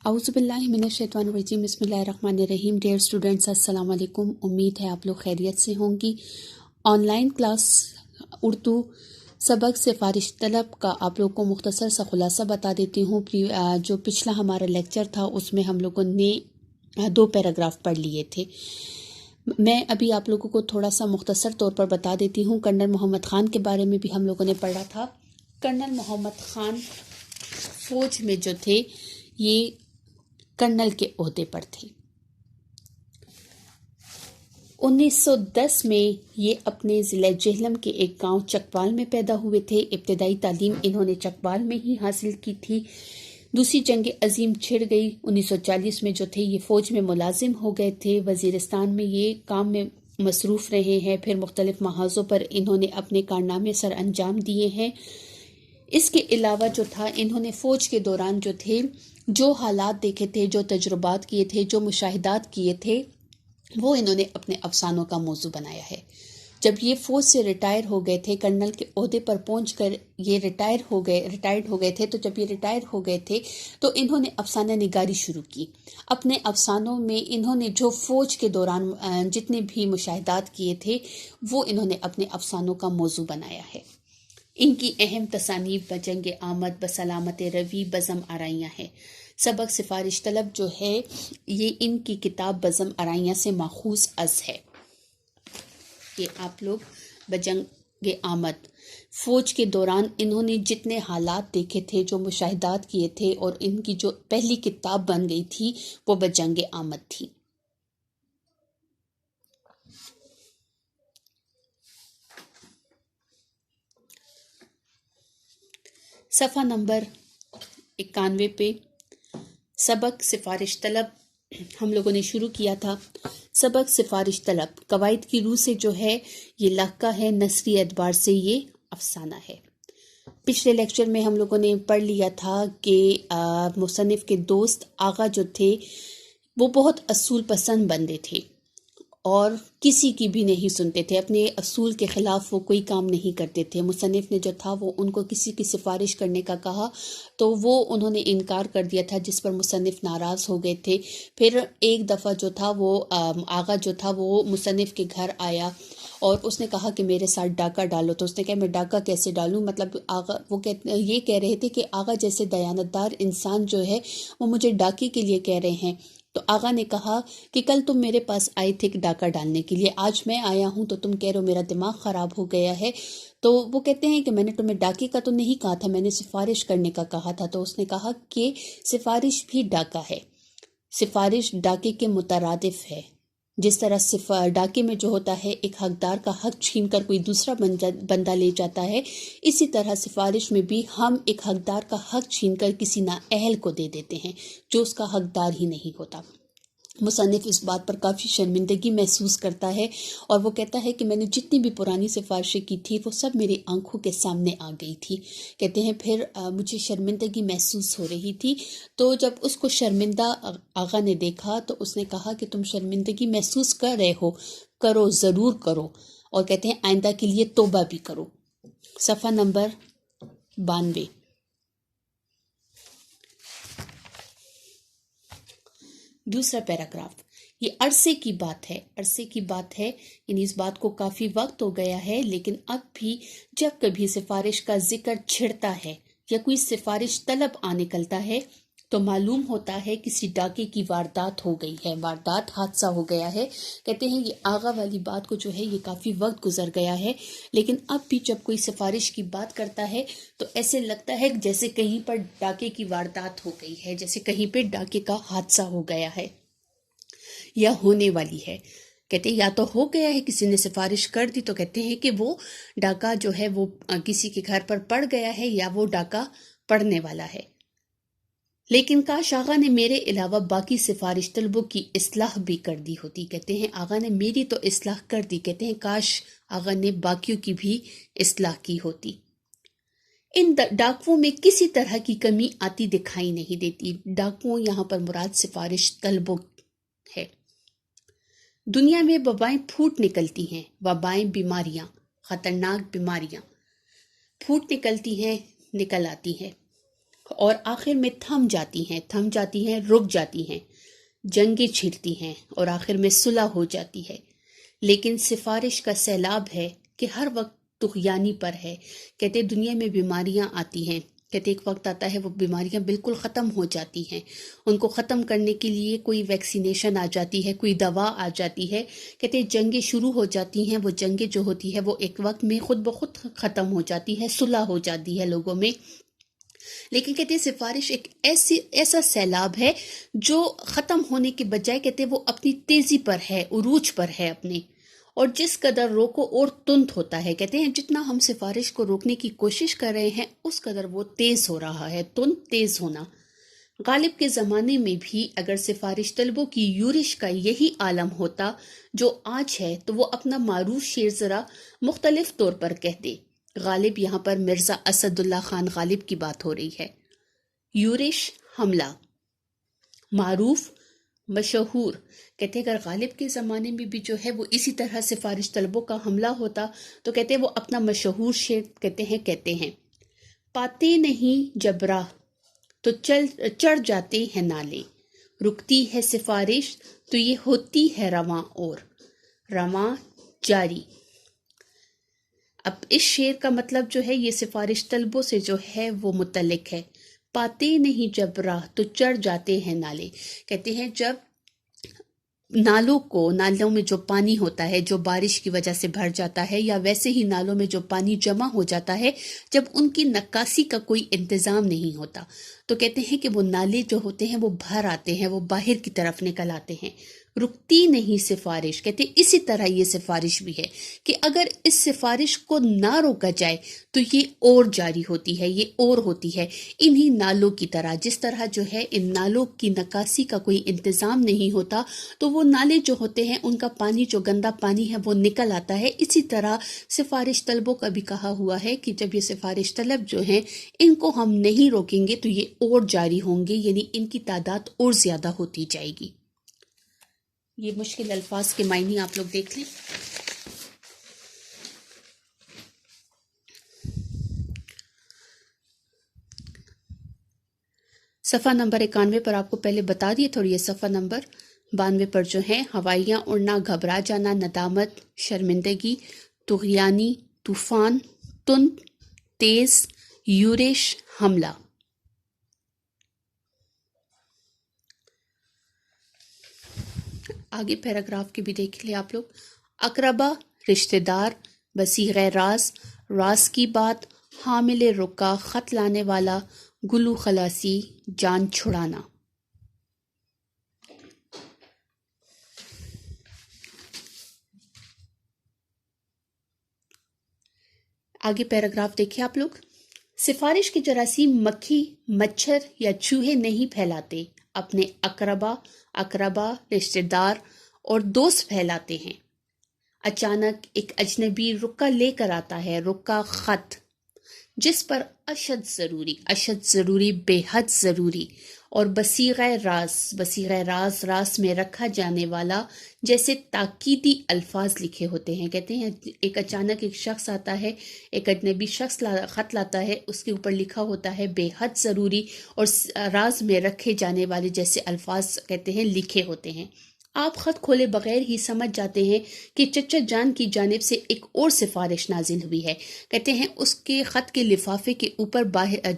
اعوذ باللہ من الشیطان الرجیم بسم اللہ الرحمن الرحیم. ڈیئر اسٹوڈینٹس، السلام علیکم. امید ہے آپ لوگ خیریت سے ہوں گی. آن لائن کلاس اردو سبق سفارش طلب کا آپ لوگ کو مختصر سا خلاصہ بتا دیتی ہوں. جو پچھلا ہمارا لیکچر تھا اس میں ہم لوگوں نے 2 پیراگراف پڑھ لیے تھے. میں ابھی آپ لوگوں کو تھوڑا سا مختصر طور پر بتا دیتی ہوں. کرنل محمد خان کے بارے میں بھی ہم لوگوں نے پڑھا تھا. کرنل محمد خان فوج میں جو تھے یہ کرنل کے عہدے پر تھے. 1910 میں یہ اپنے ضلع جہلم کے ایک گاؤں چکوال میں پیدا ہوئے تھے. ابتدائی تعلیم انہوں نے چکوال میں ہی حاصل کی تھی. دوسری جنگ عظیم چھڑ گئی. 1940 میں جو تھے یہ فوج میں ملازم ہو گئے تھے. وزیرستان میں یہ کام میں مصروف رہے ہیں. پھر مختلف محاذوں پر انہوں نے اپنے کارنامے سر انجام دیے ہیں. اس کے علاوہ جو تھا انہوں نے فوج کے دوران جو تھے جو حالات دیکھے تھے، جو تجربات کیے تھے، جو مشاہدات کیے تھے، وہ انہوں نے اپنے افسانوں کا موضوع بنایا ہے. جب یہ فوج سے ریٹائر ہو گئے تھے، کرنل کے عہدے پر پہنچ کر یہ ریٹائرڈ ہو گئے تھے، تو جب یہ ریٹائر ہو گئے تھے تو انہوں نے افسانہ نگاری شروع کی. اپنے افسانوں میں انہوں نے جو فوج کے دوران جتنے بھی مشاہدات کیے تھے وہ انہوں نے اپنے افسانوں کا موضوع بنایا ہے. ان کی اہم تصانیف بجنگ آمد، بسلامت روی، بزم آرائیاں ہیں. سبق سفارش طلب جو ہے یہ ان کی کتاب بزم آرائیاں سے ماخوذ از ہے. کہ آپ لوگ بجنگ آمد فوج کے دوران انہوں نے جتنے حالات دیکھے تھے، جو مشاہدات کیے تھے، اور ان کی جو پہلی کتاب بن گئی تھی وہ بجنگ آمد تھی. صفحہ نمبر 91 پہ سبق سفارش طلب ہم لوگوں نے شروع کیا تھا. سبق سفارش طلب قواعد کی روح سے جو ہے یہ لہکا ہے، نثری اعتبار سے یہ افسانہ ہے. پچھلے لیکچر میں ہم لوگوں نے پڑھ لیا تھا کہ مصنف کے دوست آغا جو تھے وہ بہت اصول پسند بندے تھے اور کسی کی بھی نہیں سنتے تھے. اپنے اصول کے خلاف وہ کوئی کام نہیں کرتے تھے. مصنف نے جو تھا وہ ان کو کسی کی سفارش کرنے کا کہا تو وہ انہوں نے انکار کر دیا تھا، جس پر مصنف ناراض ہو گئے تھے. پھر ایک دفعہ جو تھا وہ آغا جو تھا وہ مصنف کے گھر آیا اور اس نے کہا کہ میرے ساتھ ڈاکہ ڈالو. تو اس نے کہا میں ڈاکہ کیسے ڈالوں؟ مطلب آغا یہ کہہ رہے تھے کہ آغا جیسے دیانتدار انسان جو ہے وہ مجھے ڈاکے کے لیے کہہ رہے ہیں. تو آغا نے کہا کہ کل تم میرے پاس آئے تھے ڈاکہ ڈالنے کے لیے، آج میں آیا ہوں تو تم کہہ رہے ہو میرا دماغ خراب ہو گیا ہے. تو وہ کہتے ہیں کہ میں نے تمہیں ڈاکے کا تو نہیں کہا تھا، میں نے سفارش کرنے کا کہا تھا. تو اس نے کہا کہ سفارش بھی ڈاکہ ہے، سفارش ڈاکے کے مترادف ہے. جس طرح ڈاکے میں جو ہوتا ہے ایک حقدار کا حق چھین کر کوئی دوسرا بندہ لے جاتا ہے، اسی طرح سفارش میں بھی ہم ایک حقدار کا حق چھین کر کسی نااہل کو دے دیتے ہیں جو اس کا حقدار ہی نہیں ہوتا. مصنف اس بات پر کافی شرمندگی محسوس کرتا ہے اور وہ کہتا ہے کہ میں نے جتنی بھی پرانی سفارشیں کی تھی وہ سب میری آنکھوں کے سامنے آ گئی تھی. کہتے ہیں پھر مجھے شرمندگی محسوس ہو رہی تھی. تو جب اس کو شرمندہ آغا نے دیکھا تو اس نے کہا کہ تم شرمندگی محسوس کر رہے ہو، کرو، ضرور کرو، اور کہتے ہیں آئندہ کے لیے توبہ بھی کرو. صفحہ نمبر 92. دوسرا پیراگراف، یہ عرصے کی بات ہے، یعنی اس بات کو کافی وقت ہو گیا ہے، لیکن اب بھی جب کبھی سفارش کا ذکر چھڑتا ہے یا کوئی سفارش طلب آ نکلتا ہے تو معلوم ہوتا ہے کسی ڈاکے کی واردات ہو گئی ہے، حادثہ ہو گیا ہے. کہتے ہیں یہ آغا والی بات کو جو ہے یہ کافی وقت گزر گیا ہے، لیکن اب بھی جب کوئی سفارش کی بات کرتا ہے تو ایسے لگتا ہے جیسے کہیں پر ڈاکے کی واردات ہو گئی ہے، جیسے کہیں پہ ڈاکے کا حادثہ ہو گیا ہے یا ہونے والی ہے. کہتے ہیں یا تو ہو گیا ہے، کسی نے سفارش کر دی تو کہتے ہیں کہ وہ ڈاکہ جو ہے وہ کسی کے گھر پر پڑ گیا ہے یا وہ ڈاکہ پڑنے والا ہے. لیکن کاش آغا نے میرے علاوہ باقی سفارش طلبوں کی اصلاح بھی کر دی ہوتی. کہتے ہیں آغا نے میری تو اصلاح کر دی، کہتے ہیں کاش آغا نے باقیوں کی بھی اصلاح کی ہوتی. ان ڈاکوؤں میں کسی طرح کی کمی آتی دکھائی نہیں دیتی. ڈاکوؤں یہاں پر مراد سفارش طلبوں ہے. دنیا میں وبائیں پھوٹ نکلتی ہیں، وبائیں بیماریاں، خطرناک بیماریاں پھوٹ نکلتی ہیں، نکل آتی ہیں، اور آخر میں تھم جاتی ہیں، رک جاتی ہیں، جنگیں چھڑتی ہیں اور آخر میں صلح ہو جاتی ہے۔ لیکن سفارش کا سیلاب ہے کہ ہر وقت طغیانی پر ہے۔ کہتے دنیا میں بیماریاں آتی ہیں، کہتے ایک وقت آتا ہے وہ بیماریاں بالکل ختم ہو جاتی ہیں، ان کو ختم کرنے کے لیے کوئی ویکسینیشن آ جاتی ہے، کوئی دوا آ جاتی ہے، کہتے جنگیں شروع ہو جاتی ہیں، وہ جنگیں جو ہوتی ہے وہ ایک وقت میں خود بخود ختم ہو جاتی ہے، صلح ہو جاتی ہے لوگوں میں۔ لیکن کہتے ہیں سفارش ایک ایسا سیلاب ہے جو ختم ہونے کے بجائے کہتے ہیں وہ اپنی تیزی پر ہے، عروج پر ہے اپنے، اور جس قدر روکو اور تند ہوتا ہے۔ کہتے ہیں جتنا ہم سفارش کو روکنے کی کوشش کر رہے ہیں اس قدر وہ تیز ہو رہا ہے، تیز ہونا۔ غالب کے زمانے میں بھی اگر سفارش طلبوں کی یورش کا یہی عالم ہوتا جو آج ہے تو وہ اپنا معروف شعر ذرا مختلف طور پر کہتے۔ غالب یہاں پر مرزا اسد اللہ خان غالب کی بات ہو رہی ہے۔ یورش حملہ، معروف، مشہور، کہتے اگر غالب کے زمانے میں بھی جو ہے وہ اسی طرح سفارش طلبوں کا حملہ ہوتا تو کہتے وہ اپنا مشہور شعر کہتے ہیں پاتے نہیں جب راہ تو چڑھ جاتے ہیں نالے، رکتی ہے سفارش تو یہ ہوتی ہے رواں اور رواں جاری۔ اب اس شعر کا مطلب جو ہے یہ سفارش طلبوں سے جو ہے وہ متعلق ہے۔ پاتے نہیں جب راہ تو چڑھ جاتے ہیں نالے، کہتے ہیں جب نالوں میں جو پانی ہوتا ہے جو بارش کی وجہ سے بھر جاتا ہے، یا ویسے ہی نالوں میں جو پانی جمع ہو جاتا ہے جب ان کی نکاسی کا کوئی انتظام نہیں ہوتا تو کہتے ہیں کہ وہ نالے جو ہوتے ہیں وہ بھر آتے ہیں، وہ باہر کی طرف نکل آتے ہیں۔ رکتی نہیں سفارش، کہتے اسی طرح یہ سفارش بھی ہے کہ اگر اس سفارش کو نہ روکا جائے تو یہ اور جاری ہوتی ہے، یہ اور ہوتی ہے انہی نالوں کی طرح۔ جس طرح جو ہے ان نالوں کی نکاسی کا کوئی انتظام نہیں ہوتا تو وہ نالے جو ہوتے ہیں ان کا پانی جو گندا پانی ہے وہ نکل آتا ہے۔ اسی طرح سفارش طلبوں کا بھی کہا ہوا ہے کہ جب یہ سفارش طلب جو ہیں ان کو ہم نہیں روکیں گے تو یہ اور جاری ہوں گے، یعنی ان کی تعداد اور زیادہ ہوتی جائے گی۔ یہ مشکل الفاظ کے معنی آپ لوگ دیکھ لیں۔ صفحہ نمبر 91 پر آپ کو پہلے بتا دیے تھے، اور یہ صفحہ نمبر 92 پر جو ہے ہوائیاں اڑنا، گھبرا جانا، ندامت، شرمندگی، طغیانی، طوفان، تند، تیز، یورش، حملہ۔ آگے پیراگراف کے بھی دیکھ لیں آپ لوگ۔ اقربا، رشتہ دار، بصیغ راز، راز کی بات، حامل رکا، خط لانے والا، گلو خلاصی، جان چھڑانا۔ آگے پیراگراف دیکھیں آپ لوگ۔ سفارش کے جراثیم مکھی، مچھر یا چوہے نہیں پھیلاتے، اپنے اقربا، رشتہ دار اور دوست پھیلاتے ہیں۔ اچانک ایک اجنبی رکا لے کر آتا ہے، رکا خط، جس پر اشد ضروری، بے حد ضروری، اور بصیغ راز، راز میں رکھا جانے والا، جیسے تاکیدی الفاظ لکھے ہوتے ہیں۔ کہتے ہیں ایک اچانک ایک شخص آتا ہے، ایک اجنبی شخص خط لاتا ہے، اس کے اوپر لکھا ہوتا ہے بے حد ضروری اور راز میں رکھے جانے والے جیسے الفاظ کہتے ہیں لکھے ہوتے ہیں۔ آپ خط کھولے بغیر ہی سمجھ جاتے ہیں کہ چچا جان کی جانب سے ایک اور سفارش نازل ہوئی ہے۔ کہتے ہیں اس کے خط کے لفافے کے اوپر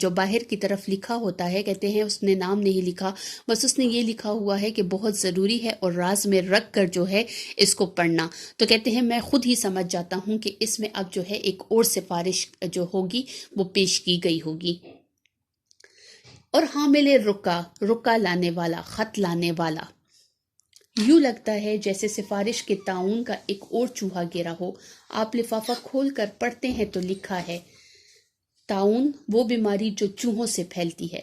جو باہر کی طرف لکھا ہوتا ہے، کہتے ہیں اس نے نام نہیں لکھا، بس اس نے یہ لکھا ہوا ہے کہ بہت ضروری ہے اور راز میں رکھ کر جو ہے اس کو پڑھنا۔ تو کہتے ہیں میں خود ہی سمجھ جاتا ہوں کہ اس میں اب جو ہے ایک اور سفارش جو ہوگی وہ پیش کی گئی ہوگی۔ اور حامل رکا لانے والا، خط لانے والا، یوں لگتا ہے جیسے سفارش کے تعاون کا ایک اور چوہا گرا ہو۔ آپ لفافہ کھول کر پڑھتے ہیں تو لکھا ہے تعاون، وہ بیماری جو چوہوں سے پھیلتی ہے۔